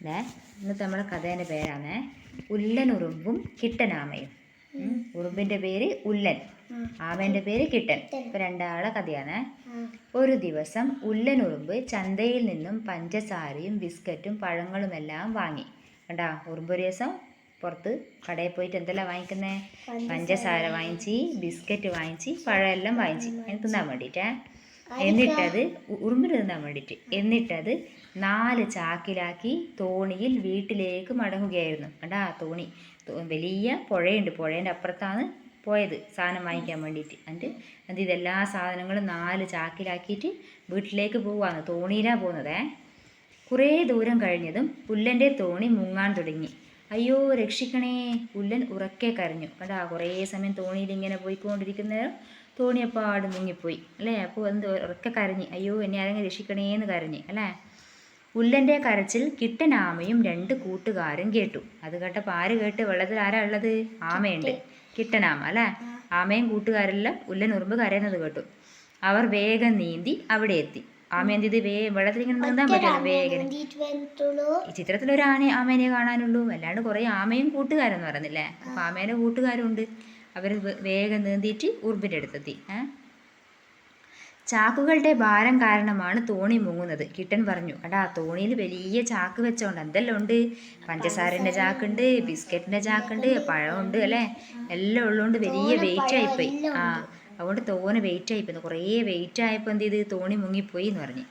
അല്ലേ? ഇന്നത്തെ നമ്മുടെ കഥേൻ്റെ പേരാണ് ഉല്ലനുറുമ്പും കിട്ടനാമയും. ഉറുമ്പിൻ്റെ പേര് ഉല്ലൻ, ആമേൻ്റെ പേര് കിട്ടൻ. ഇപ്പം രണ്ടാളെ കഥയാണ്. ഒരു ദിവസം ഉല്ലനുറുമ്പ് ചന്തയിൽ നിന്നും പഞ്ചസാരയും ബിസ്ക്കറ്റും പഴങ്ങളുമെല്ലാം വാങ്ങി. കണ്ടാ, ഉറുമ്പ് ഒരു ദിവസം പുറത്ത് കടയിൽ പോയിട്ട് എന്തെല്ലാം വാങ്ങിക്കുന്നേ? പഞ്ചസാര വാങ്ങിച്ച്, ബിസ്ക്കറ്റ് വാങ്ങിച്ച്, പഴമെല്ലാം വാങ്ങിച്ച് തിന്നാൻ വേണ്ടിയിട്ടേ. എന്നിട്ടത് ഉറുമ്പിന് തിന്നാൻ വേണ്ടിയിട്ട്. എന്നിട്ടത് 4 ചാക്കിലാക്കി തോണിയിൽ വീട്ടിലേക്ക് മടങ്ങുകയായിരുന്നു. കണ്ടാ, തോണി വലിയ പുഴയുണ്ട്, പുഴേൻ്റെ അപ്പുറത്താണ് പോയത് സാധനം വാങ്ങിക്കാൻ വേണ്ടിയിട്ട്. എന്നിട്ട് ഇതെല്ലാ സാധനങ്ങളും 4 ചാക്കിലാക്കിയിട്ട് വീട്ടിലേക്ക് പോവാണ്. തോണിയിലാണ് പോകുന്നതേ. കുറേ ദൂരം കഴിഞ്ഞതും ഉല്ലൻ്റെ തോണി മുങ്ങാൻ തുടങ്ങി. അയ്യോ രക്ഷിക്കണേ! ഉല്ലൻ ഉറക്കെ കരഞ്ഞു. കണ്ടാ, കുറേ സമയം തോണിയിൽ ഇങ്ങനെ പോയിക്കൊണ്ടിരിക്കുന്നേരം തോണിയപ്പാട് മുങ്ങിപ്പോയി അല്ലേ. അപ്പോൾ ഉറക്കെ കരഞ്ഞ്, അയ്യോ എന്നെ ആരെങ്കിലും രക്ഷിക്കണേന്ന് കരഞ്ഞ് അല്ലേ. ഉല്ലൻ്റെ കരച്ചിൽ കിട്ടനാമയും 2 കൂട്ടുകാരും കേട്ടു. അത് കേട്ടപ്പോൾ ആര് കേട്ട്? വെള്ളത്തിൽ ആരാ ഉള്ളത്? ആമയുണ്ട്, കിട്ടനാമ അല്ലേ. ആമയും കൂട്ടുകാരെല്ലാം ഉല്ലൻ ഉറുമ്പ് കരയുന്നത് കേട്ടു. അവർ വേഗം നീന്തി അവിടെ എത്തി. ആമ എന്ത് ചെയ്ത്? വെള്ളത്തിൽ ഇങ്ങനെ നീന്താൻ പറ്റുമല്ലോ വേഗം. ഈ ചിത്രത്തിൽ ഒരു ആമേനെ കാണാനുള്ളൂ, അല്ലാണ്ട് കുറേ ആമയും കൂട്ടുകാരെന്ന് പറയുന്നില്ലേ. അപ്പം ആമേൻ്റെ കൂട്ടുകാരുണ്ട്. അവർ വേഗം നീന്തിയിട്ട് ഉറുമ്പിൻ്റെ അടുത്തെത്തി. ചാക്കുകളുടെ ഭാരം കാരണമാണ് തോണി മുങ്ങുന്നത്, കിട്ടൻ പറഞ്ഞു. എടാ, തോണിയിൽ വലിയ ചാക്ക് വെച്ചോണ്ട് എന്തെല്ലാം ഉണ്ട്? പഞ്ചസാരൻ്റെ ചാക്കുണ്ട്, ബിസ്ക്കറ്റിൻ്റെ ചാക്കുണ്ട്, പഴമുണ്ട് അല്ലേ, എല്ലാം ഉള്ളതുകൊണ്ട് വലിയ വെയിറ്റ് ആയിപ്പോയി. അതുകൊണ്ട് തോനെ വെയിറ്റ് ആയിപ്പോയി. കുറേ വെയിറ്റ് ആയപ്പോൾ എന്ത് ചെയ്ത്? തോണി മുങ്ങിപ്പോയി എന്ന് പറഞ്ഞ്.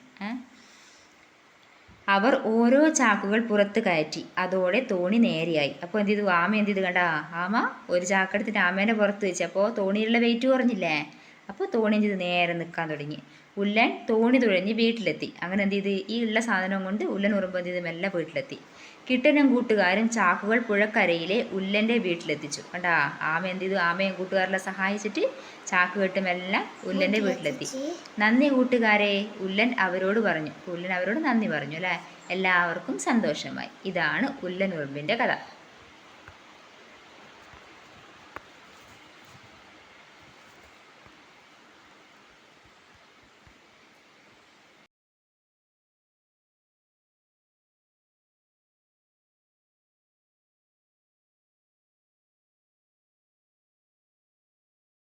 അവർ ഓരോ ചാക്കുകൾ പുറത്ത് കയറ്റി. അതോടെ തോണി നേരെയായി. അപ്പോൾ എന്ത് ചെയ്തു? ആമ എന്ത് ചെയ്ത്? കണ്ടാ, ആമ ഒരു ചാക്കെടുത്തിട്ട് ആമേനെ പുറത്ത് വെച്ച്. അപ്പോൾ തോണിയിലുള്ള വെയിറ്റ് കുറഞ്ഞില്ലേ. അപ്പോൾ തോണി എന്ത് ചെയ്ത്? നേരെ നിൽക്കാൻ തുടങ്ങി. ഉല്ലൻ തോണി തുഴഞ്ഞ് വീട്ടിലെത്തി. അങ്ങനെ എന്ത് ചെയ്ത്? ഈ ഉള്ള സാധനം കൊണ്ട് ഉല്ലൻ ഉറുമ്പ് എന്ത് ചെയ്ത്? മെല്ലെ വീട്ടിലെത്തി. കിട്ടനും കൂട്ടുകാരും ചാക്കുകൾ പുഴക്കരയിലെ ഉല്ലൻ്റെ വീട്ടിലെത്തിച്ചു. കണ്ടാ, ആമ എന്ത് ചെയ്തു? ആമയും കൂട്ടുകാരെല്ലാം സഹായിച്ചിട്ട് ചാക്ക് കെട്ടുമെല്ലാം ഉല്ലൻ്റെ വീട്ടിലെത്തി. നന്ദി കൂട്ടുകാരെ, ഉല്ലൻ അവരോട് പറഞ്ഞു. ഉല്ലൻ അവരോട് നന്ദി പറഞ്ഞു അല്ലേ. എല്ലാവർക്കും സന്തോഷമായി. ഇതാണ് ഉല്ലൻ ഉറുമ്പിൻ്റെ കഥ.